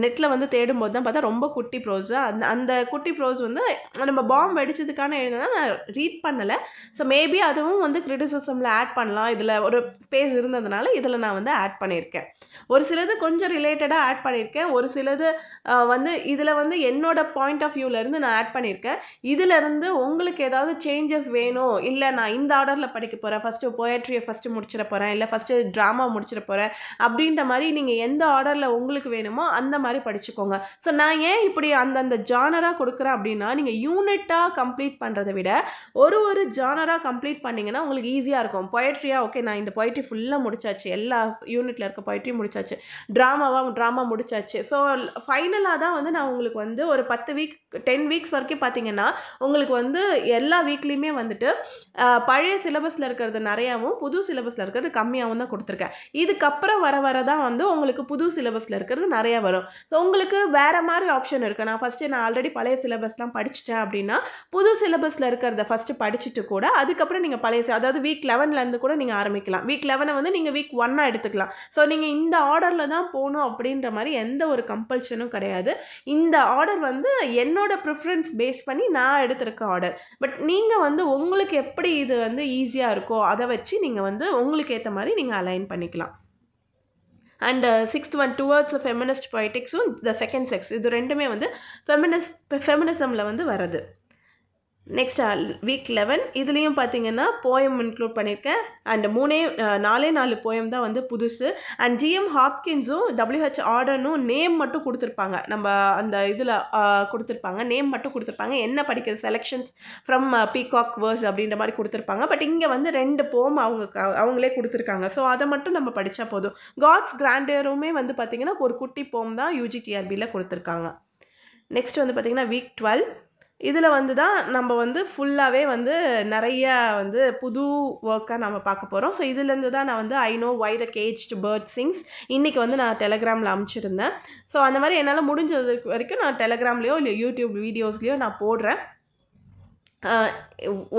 நெட்டில் வந்து தேடும்போது தான் பார்த்தா ரொம்ப குட்டி ப்ரோஸு. அந்த குட்டி ப்ரோஸ் வந்து நம்ம பாம் வெடிச்சதுக்கான எழுதுனா நான் ரீட் பண்ணலை. ஸோ மேபி அதுவும் வந்து கிரிட்டிசிசமில் ஆட் பண்ணலாம், இதில் ஒரு ஸ்பேஸ் இருந்ததுனால இதில் நான் வந்து ஆட் பண்ணியிருக்கேன். ஒரு சிலது கொஞ்சம் ரிலேட்டடாக ஆட் பண்ணியிருக்கேன், ஒரு சிலது வந்து இதில் வந்து என்னோடய பாயிண்ட் ஆஃப் வியூவிலேருந்து நான் ஆட் பண்ணியிருக்கேன். இதிலேருந்து உங்களுக்கு ஏதாவது சேஞ்சஸ் வேணும், இல்லை நான் இந்த ஆர்டரில் படிக்க போகிறேன், ஃபஸ்ட்டு போயட்ரியை ஃபஸ்ட்டு முடிச்சிட போகிறேன், இல்லை ஃபஸ்ட்டு ட்ராமா முடிச்சிட போகிறேன் அப்படின்ற மாதிரி நீங்கள் எந்த ஆர்டரில் உங்களுக்கு வேணுமோ அந்த மாதிரி படிச்சுக்கோங்க. ஸோ நான் ஏன் இப்படி அந்தந்த ஜானராக கொடுக்குறேன் அப்படின்னா, நீங்கள் யூனிட்டாக கம்ப்ளீட் பண்ணுறதை விட ஒரு ஜானராக கம்ப்ளீட் பண்ணிங்கன்னா உங்களுக்கு ஈஸியாக இருக்கும். பொயட்ரியாக ஓகே நான் இந்த பொயட்ரி ஃபுல்லாக முடிச்சாச்சு, எல்லா யூனிட்டில் இருக்க பொயட்ரி முடிச்சாச்சு, ட்ராமா முடிச்சாச்சு. ஸோ ஃபைனலாக தான் வந்து நான் உங்களுக்கு வந்து ஒரு 10 வீக்ஸ் வரைக்கும் பார்த்தீங்கன்னா உங்களுக்கு வந்து எல்லா வீக்லேயுமே வந்துட்டு பழைய சிலபஸில் இருக்கிறது நிறையாவும் புது சிலபஸில் இருக்கிறது கம்மியாகவும் தான் கொடுத்துருக்கேன். இதுக்கப்புறம் வர தான் வந்து உங்களுக்கு புது சிலபஸில் இருக்கிறது நிறையா வரும். ஸோ உங்களுக்கு வேறு மாதிரி ஆப்ஷன் இருக்குது. நான் ஆல்ரெடி பழைய சிலபஸ்லாம் படிச்சுட்டேன் அப்படின்னா புது சிலபஸில் இருக்கிறத ஃபஸ்ட்டு படிச்சுட்டு கூட அதுக்கப்புறம் நீங்கள் அதாவது வீக் 11லேருந்து கூட நீங்கள் ஆரம்பிக்கலாம். வீக் 11 வந்து நீங்கள் வீக் 1 எடுத்துக்கலாம். ஸோ நீங்கள் இந்த ஆர்டரில் தான் போகணும் அப்படின்ற மாதிரி எந்த ஒரு கம்பல்ஷனும் கிடையாது. இந்த ஆர்டர் வந்து என்னோட ப்ரிஃபரன்ஸ் பேஸ் பண்ணி நான் எடுத்திருக்க ஆர்டர். பட் நீங்கள் வந்து உங்களுக்கு எப்படி இது வந்து ஈஸியாக இருக்கோ அதை வச்சு நீங்கள் வந்து உங்களுக்கு ஏற்ற மாதிரி நீங்கள் அலைன் பண்ணிக்கலாம். And 6th one towards feminist பொய்டிக்ஸும் த செகண்ட் செக்ஸ் இது ரெண்டுமே வந்து ஃபெமினிசமில் வந்து வருது. நெக்ஸ்ட் வீக் 11 இதுலேயும் பார்த்தீங்கன்னா போயம் இன்க்ளூட் பண்ணியிருக்கேன். அண்ட் 4 போயம் தான் வந்து புதுசு. அண்ட் ஜிஎம் ஹாப்கின்ஸும் WH ஆர்டனும் நேம் மட்டும் கொடுத்துருப்பாங்க. நம்ம அந்த இதில் கொடுத்துருப்பாங்க, நேம் மட்டும் கொடுத்துருப்பாங்க, என்ன படிக்கிறது செலெக்ஷன்ஸ் ஃப்ரம் பீகாக் வேர்ஸ் அப்படின்ற மாதிரி கொடுத்துருப்பாங்க. பட் இங்கே வந்து 2 போம் அவங்களே கொடுத்துருக்காங்க. ஸோ அதை மட்டும் நம்ம படித்தா போதும். காட்ஸ் கிராண்டியருமே வந்து பார்த்திங்கன்னா ஒரு குட்டி போம் தான் UGTRBயில் கொடுத்துருக்காங்க. நெக்ஸ்ட் வந்து பார்த்திங்கன்னா வீக் 12 இதில் வந்து தான் நம்ம வந்து ஃபுல்லாகவே வந்து நிறையா வந்து புது ஒர்க்காக நம்ம பார்க்க போகிறோம். ஸோ இதுலேருந்து தான் நான் வந்து I know why the caged bird sings இன்றைக்கி வந்து நான் டெலகிராமில் அனுப்பிச்சிருந்தேன். ஸோ அந்த மாதிரி என்னால் முடிஞ்சது வரைக்கும் நான் டெலகிராம்லேயோ இல்லை யூடியூப் வீடியோஸ்லேயோ நான் போடுறேன்.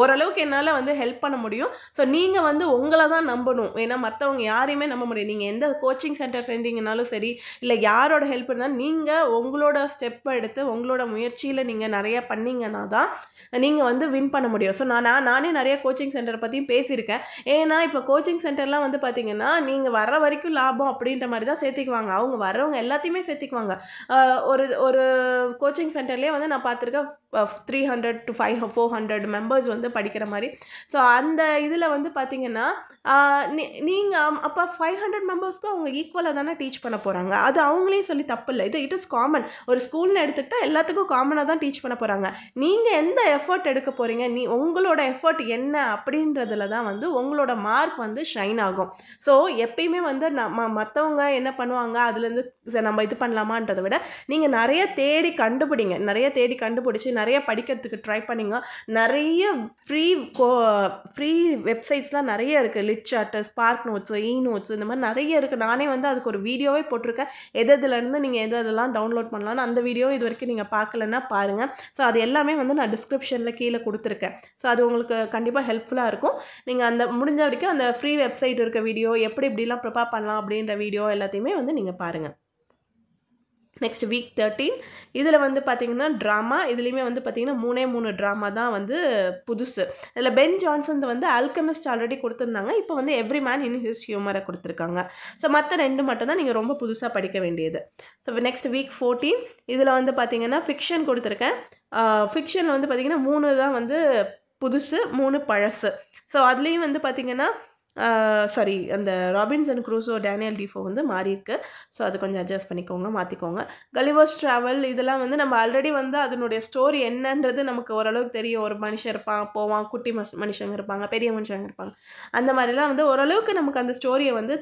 ஓரளவுக்கு என்னால் வந்து ஹெல்ப் பண்ண முடியும். ஸோ நீங்கள் வந்து உங்களை தான் நம்பணும். ஏன்னா மற்றவங்க யாரையுமே நம்ப முடியும். நீங்கள் எந்த கோச்சிங் சென்டர் சேர்ந்தீங்கனாலும் சரி, இல்லை யாரோட ஹெல்ப் இருந்தாலும் நீங்கள் உங்களோட ஸ்டெப்பை எடுத்து உங்களோட முயற்சியில் நீங்கள் நிறையா பண்ணிங்கன்னா தான் நீங்கள் வந்து வின் பண்ண முடியும். ஸோ நானே நிறைய கோச்சிங் சென்டரை பற்றியும் பேசியிருக்கேன். ஏன்னா இப்போ கோச்சிங் சென்டர்லாம் வந்து பார்த்திங்கன்னா நீங்கள் வர வரைக்கும் லாபம் அப்படின்ற மாதிரி தான் சேர்த்திக்குவாங்க. அவங்க வர்றவங்க எல்லாத்தையுமே சேர்த்திக்குவாங்க. ஒரு கோச்சிங் சென்டர்லேயே வந்து நான் பார்த்துருக்கேன் 300 to 400 மெம்பர்ஸ் வந்து படிக்கிற மாதிரி. ஸோ அந்த இதில் வந்து பார்த்திங்கன்னா நீங்கள் அப்போ 500 மெம்பர்ஸ்க்கு அவங்க ஈக்குவலாக தானே டீச் பண்ண போகிறாங்க. அது அவங்களையும் சொல்லி தப்பு இல்லை. It is common. ஒரு ஸ்கூல்னு எடுத்துக்கிட்டால் எல்லாத்துக்கும் காமனாக தான் டீச் பண்ண போகிறாங்க. நீங்கள் எந்த எஃபர்ட் எடுக்க போகிறீங்க, உங்களோட எஃபர்ட் என்ன அப்படின்றதுல தான் வந்து உங்களோட மார்க் வந்து ஷைன் ஆகும். ஸோ எப்பயுமே வந்து மற்றவங்க என்ன பண்ணுவாங்க அதுலேருந்து நம்ம இது பண்ணலாமான்றதை விட நீங்கள் நிறைய தேடி கண்டுபிடிச்சி நிறைய படிக்கிறதுக்கு ட்ரை பண்ணிங்க. நிறைய ஃப்ரீ வெப்சைட்ஸ்லாம் நிறைய இருக்குது. லிட்சார்ட், ஸ்பார்க் நோட்ஸு, நோட்ஸ் இந்த மாதிரி நிறைய இருக்குது. நானே வந்து அதுக்கு ஒரு வீடியோவே போட்டிருக்கேன். எதுலேருந்து நீங்கள் எதெல்லாம் டவுன்லோட் பண்ணலான்னு. அந்த வீடியோ இது வரைக்கும் நீங்கள் பார்க்கலன்னா பாருங்கள். ஸோ அது எல்லாமே வந்து நான் டிஸ்கிரிப்ஷனில் கீழே கொடுத்துருக்கேன். ஸோ அது உங்களுக்கு கண்டிப்பாக ஹெல்ப்ஃபுல்லாக இருக்கும். நீங்கள் அந்த முடிஞ்ச வரைக்கும் அந்த ஃப்ரீ வெப்சைட் இருக்க வீடியோ எப்படிலாம் ப்ரிப்பேர் பண்ணலாம் அப்படின்ற வீடியோ எல்லாத்தையுமே வந்து நீங்கள் பாருங்கள். நெக்ஸ்ட் வீக் 13 இதில் வந்து பார்த்திங்கன்னா ட்ராமா. இதுலேயுமே வந்து பார்த்திங்கன்னா 3 ட்ராமா தான் வந்து புதுசு. இதில் பென் ஜான்சன் வந்து ஆல்கெமிஸ்ட் ஆல்ரெடி கொடுத்துருந்தாங்க. இப்போ வந்து எவ்ரி மேன் இன் ஹிஸ் ஹியூமரை கொடுத்துருக்காங்க. ஸோ மற்ற 2 மட்டும் தான் நீங்கள் ரொம்ப புதுசாக படிக்க வேண்டியது. ஸோ நெக்ஸ்ட் வீக் 14 இதில் வந்து பார்த்திங்கன்னா ஃபிக்ஷன் கொடுத்துருக்கேன். ஃபிக்ஷனில் வந்து பார்த்திங்கன்னா 3 தான் வந்து புதுசு, 3 பழசு. ஸோ அதுலேயும் வந்து பார்த்திங்கன்னா அந்த ராபின்சன் க்ரூசோ, டேனியல் டிஃபோ வந்து மாறி இருக்கு. ஸோ அது கொஞ்சம் அட்ஜஸ்ட் பண்ணிக்கோங்க, மாற்றிக்கோங்க. கலிவர்ஸ் ட்ராவல் இதெல்லாம் வந்து நம்ம ஆல்ரெடி வந்து அதனுடைய ஸ்டோரி என்னன்றது நமக்கு ஓரளவுக்கு தெரியும். ஒரு மனுஷன் இருப்பான், போவான், குட்டி மனுஷங்க இருப்பாங்க, பெரிய மனுஷங்க இருப்பாங்க. அந்த மாதிரிலாம் வந்து ஓரளவுக்கு நமக்கு அந்த ஸ்டோரியை வந்து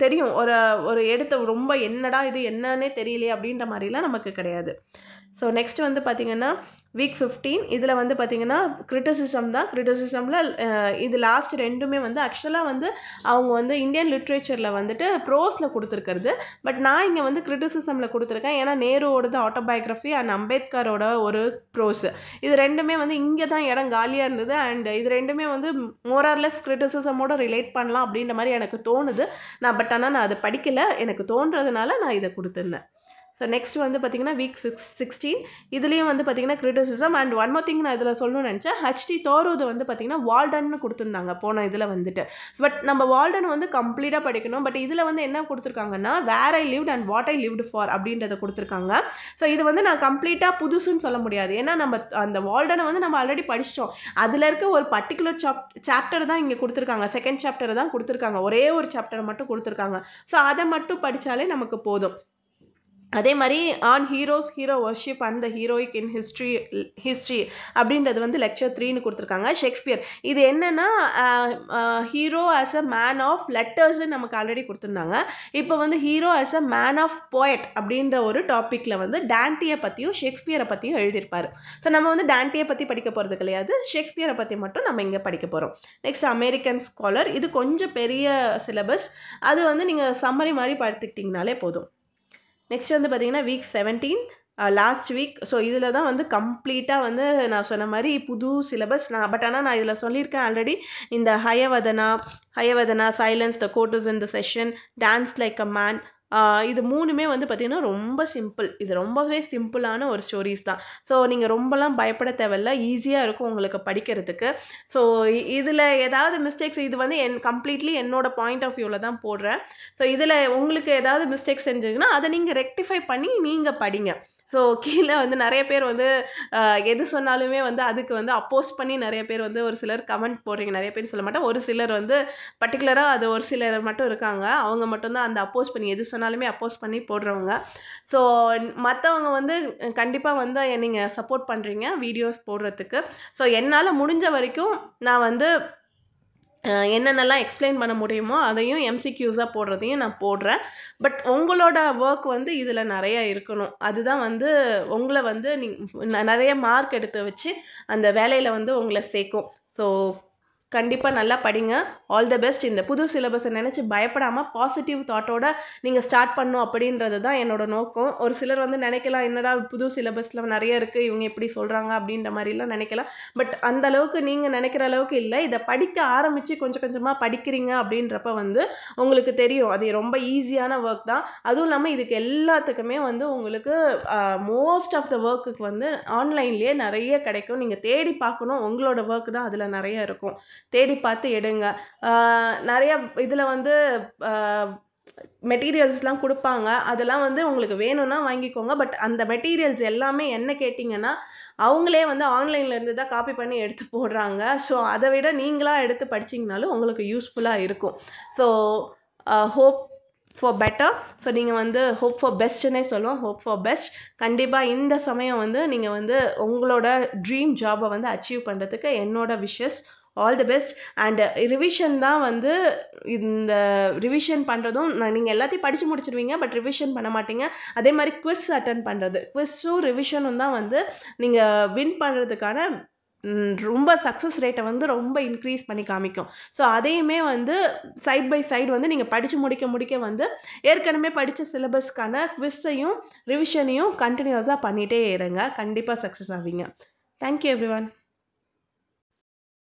தெரியும். ஒரு எடுத்த ரொம்ப என்னடா இது என்னன்னே தெரியலையே அப்படின்ற மாதிரிலாம் நமக்கு கிடையாது. ஸோ நெக்ஸ்ட் வந்து பார்த்திங்கன்னா வீக் 15 இதில் வந்து பார்த்திங்கன்னா கிரிட்டிசிசம் தான். கிரிட்டிசிசமில் இது லாஸ்ட் 2மே வந்து ஆக்சுவலாக வந்து அவங்க வந்து இந்தியன் லிட்ரேச்சரில் வந்துட்டு ப்ரோஸில் கொடுத்துருக்கிறது. பட் நான் இங்கே வந்து கிரிட்டிசிசமில் கொடுத்துருக்கேன். ஏன்னா நேருவோடது ஆட்டோபயோகிராஃபி அண்ட் அம்பேத்கரோட ஒரு ப்ரோஸ். இது 2மே வந்து இங்கே தான் இடம் காலியாக இருந்தது. அண்ட் இது 2மே வந்து மோரார்லெஸ் கிரிட்டிசிசமோட ரிலேட் பண்ணலாம் அப்படின்ற மாதிரி எனக்கு தோணுது. ஆனால் நான் அதை படிக்கலை. எனக்கு தோன்றதுனால நான் இதை கொடுத்துருந்தேன். ஸோ நெக்ஸ்ட் வந்து பார்த்திங்கன்னா வீக் 16 இதுலேயும் வந்து பார்த்திங்கன்னா criticism and one more thing நான் இதில் சொல்லணும்னு நினச்சேன். ஹெச்டி தோருது வந்து பார்த்திங்கன்னா வால்டன்னு கொடுத்துருந்தாங்க போன இதில் வந்துட்டு. பட் நம்ம வால்டன் வந்து கம்ப்ளீட்டாக படிக்கணும். பட் இதில் வந்து என்ன கொடுத்துருக்காங்கன்னா where I lived and what I lived for அப்படின்றத கொடுத்துருக்காங்க. ஸோ இது வந்து நான் கம்ப்ளீட்டாக புதுசுன்னு சொல்ல முடியாது. ஏன்னா நம்ம அந்த வால்டனை வந்து நம்ம ஆல்ரெடி படிச்சிட்டோம். அதில் இருக்க ஒரு பர்டிகுலர் சாப்டர் தான் இங்கே கொடுத்துருக்காங்க. செகண்ட் சாப்டர் தான் கொடுத்துருக்காங்க. ஒரே ஒரு சாப்டரை மட்டும் கொடுத்துருக்காங்க. ஸோ அதை மட்டும் படித்தாலே நமக்கு போதும். அதே மாதிரி on heroes hero worship and the heroic in history அப்படின்றது வந்து லெக்சர் 3ன்னு கொடுத்துருக்காங்க. ஷேக்ஸ்பியர் இது என்னென்னா hero as a man of லெட்டர்ஸ்ன்னு நமக்கு ஆல்ரெடி கொடுத்துருந்தாங்க. இப்போ வந்து hero as a man of poet அப்படின்ற ஒரு டாப்பிக்கில் வந்து டான்டியை பற்றியும் ஷேக்ஸ்பியரை பற்றியும் எழுதியிருப்பார். ஸோ நம்ம வந்து டான்டியை பற்றி படிக்க போகிறது கிடையாது. ஷேக்ஸ்பியரை பற்றி மட்டும் நம்ம இங்கே படிக்க போகிறோம். நெக்ஸ்ட் அமெரிக்கன் ஸ்காலர் இது கொஞ்சம் பெரிய சிலபஸ். அது வந்து நீங்கள் சம்மரி மாதிரி பார்த்துக்கிட்டிங்கனாலே போதும். நெக்ஸ்ட் வந்து பார்த்திங்கன்னா வீக் 17 லாஸ்ட் வீக். ஸோ இதில் தான் வந்து கம்ப்ளீட்டாக வந்து நான் சொன்ன மாதிரி புது சிலபஸ். பட் ஆனால் நான் இதில் சொல்லியிருக்கேன் ஆல்ரெடி. இந்த Hayavadana silence the court is in the session dance like a man இது 3மே வந்து பார்த்திங்கன்னா ரொம்ப சிம்பிள். இது ரொம்பவே சிம்பிளான ஒரு ஸ்டோரிஸ் தான். ஸோ நீங்கள் ரொம்பலாம் பயப்பட தேவையில்ல. ஈஸியாக இருக்கும் உங்களுக்கு படிக்கிறதுக்கு. ஸோ இதில் ஏதாவது மிஸ்டேக்ஸ் இது வந்து கம்ப்ளீட்லி என்னோட பாயிண்ட் ஆஃப் வியூவில் தான் போடுறேன். ஸோ இதில் உங்களுக்கு ஏதாவது மிஸ்டேக்ஸ் செஞ்சிங்கன்னா அதை நீங்கள் ரெக்டிஃபை பண்ணி நீங்கள் படிங்க. ஸோ கீழே வந்து நிறைய பேர் வந்து எது சொன்னாலுமே வந்து அதுக்கு வந்து அப்போஸ் பண்ணி நிறைய பேர் வந்து ஒரு சிலர் கமெண்ட் போடுறீங்க. நிறைய பேர் சொல்ல மாட்டேன். ஒரு சிலர் வந்து பர்டிகுலராக அது ஒரு சிலர் மட்டும் இருக்காங்க. அவங்க மட்டும்தான் அந்த அப்போஸ் பண்ணி எது சொன்னாலுமே அப்போஸ் பண்ணி போடுறவங்க. ஸோ மற்றவங்க வந்து கண்டிப்பாக வந்து நீங்கள் சப்போர்ட் பண்ணுறீங்க வீடியோஸ் போடுறதுக்கு. ஸோ என்னால் முடிஞ்ச வரைக்கும் நான் வந்து என்னென்னலாம் எக்ஸ்பிளைன் பண்ண முடியுமோ அதையும் எம்சிக்யூஸாக போடுறதையும் நான் போடுறேன். பட் உங்களோட ஒர்க் வந்து இதில் நிறையா இருக்கணும். அதுதான் வந்து உங்களை வந்து நிறைய மார்க் எடுத்து வச்சு அந்த வேலையில் வந்து உங்களை சேர்க்கும். ஸோ கண்டிப்பாக நல்லா படிங்க. All the best. இந்த புது சிலபஸை நினச்சி பயப்படாமல் பாசிட்டிவ் தாட்டோட நீங்கள் ஸ்டார்ட் பண்ணணும் அப்படின்றது தான் என்னோடய நோக்கம். ஒரு சிலர் வந்து நினைக்கலாம் என்னடா புது சிலபஸில் நிறைய இருக்குது இவங்க எப்படி சொல்கிறாங்க அப்படின்ற மாதிரிலாம் நினைக்கலாம். பட் அந்த அளவுக்கு நீங்கள் நினைக்கிற அளவுக்கு இல்லை. இதை படிக்க ஆரம்பித்து கொஞ்சம் கொஞ்சமாக படிக்கிறீங்க அப்படின்றப்ப வந்து உங்களுக்கு தெரியும் அது ரொம்ப ஈஸியான ஒர்க் தான். அதுவும் இல்லாமல் இதுக்கு எல்லாத்துக்குமே வந்து உங்களுக்கு மோஸ்ட் ஆஃப் த ஒர்க்குக்கு வந்து ஆன்லைன்லேயே நிறைய கிடைக்கும். நீங்கள் தேடி பார்க்கணும். உங்களோட ஒர்க் தான் அதில் நிறைய இருக்கும். தேடி பார்த்து எடுங்க. நிறைய இதில் வந்து மெட்டீரியல்ஸ்லாம் கொடுப்பாங்க. அதெல்லாம் வந்து உங்களுக்கு வேணும்னா வாங்கிக்கோங்க. பட் அந்த மெட்டீரியல்ஸ் எல்லாமே என்ன கேட்டிங்கன்னா அவங்களே வந்து ஆன்லைன்லேருந்து தான் காப்பி பண்ணி எடுத்து போடுறாங்க. ஸோ அதை விட நீங்களாக எடுத்து படிச்சிங்கனாலும் உங்களுக்கு யூஸ்ஃபுல்லாக இருக்கும். So hope for better. So நீங்கள் வந்து ஹோப் ஃபார் பெஸ்ட்டுன்னே சொல்லுவோம். Hope for best. கண்டிப்பாக இந்த சமயம் வந்து நீங்கள் வந்து உங்களோட ட்ரீம் ஜாபை வந்து அச்சீவ் பண்ணுறதுக்கு என்னோட wishes. All the best. And revision தான் வந்து இந்த ரிவிஷன் பண்ணுறதும் நீங்கள் எல்லாத்தையும் படித்து முடிச்சிடுவீங்க. பட் ரிவிஷன் பண்ண மாட்டீங்க. அதே மாதிரி குவிஸ் அட்டன் பண்ணுறது குவிஸும் ரிவிஷனும் தான் வந்து நீங்கள் வின் பண்ணுறதுக்கான ரொம்ப சக்ஸஸ் ரேட்டை வந்து ரொம்ப இன்க்ரீஸ் பண்ணி காமிக்கும். ஸோ அதையுமே வந்து சைட் பை சைடு வந்து நீங்கள் படித்து முடிக்க வந்து ஏற்கனவே படித்த சிலபஸ்க்கான குவிஸையும் ரிவிஷனையும் கண்டினியூஸாக பண்ணிகிட்டே இருங்க. கண்டிப்பாக சக்ஸஸ் ஆவீங்க. Thank you everyone.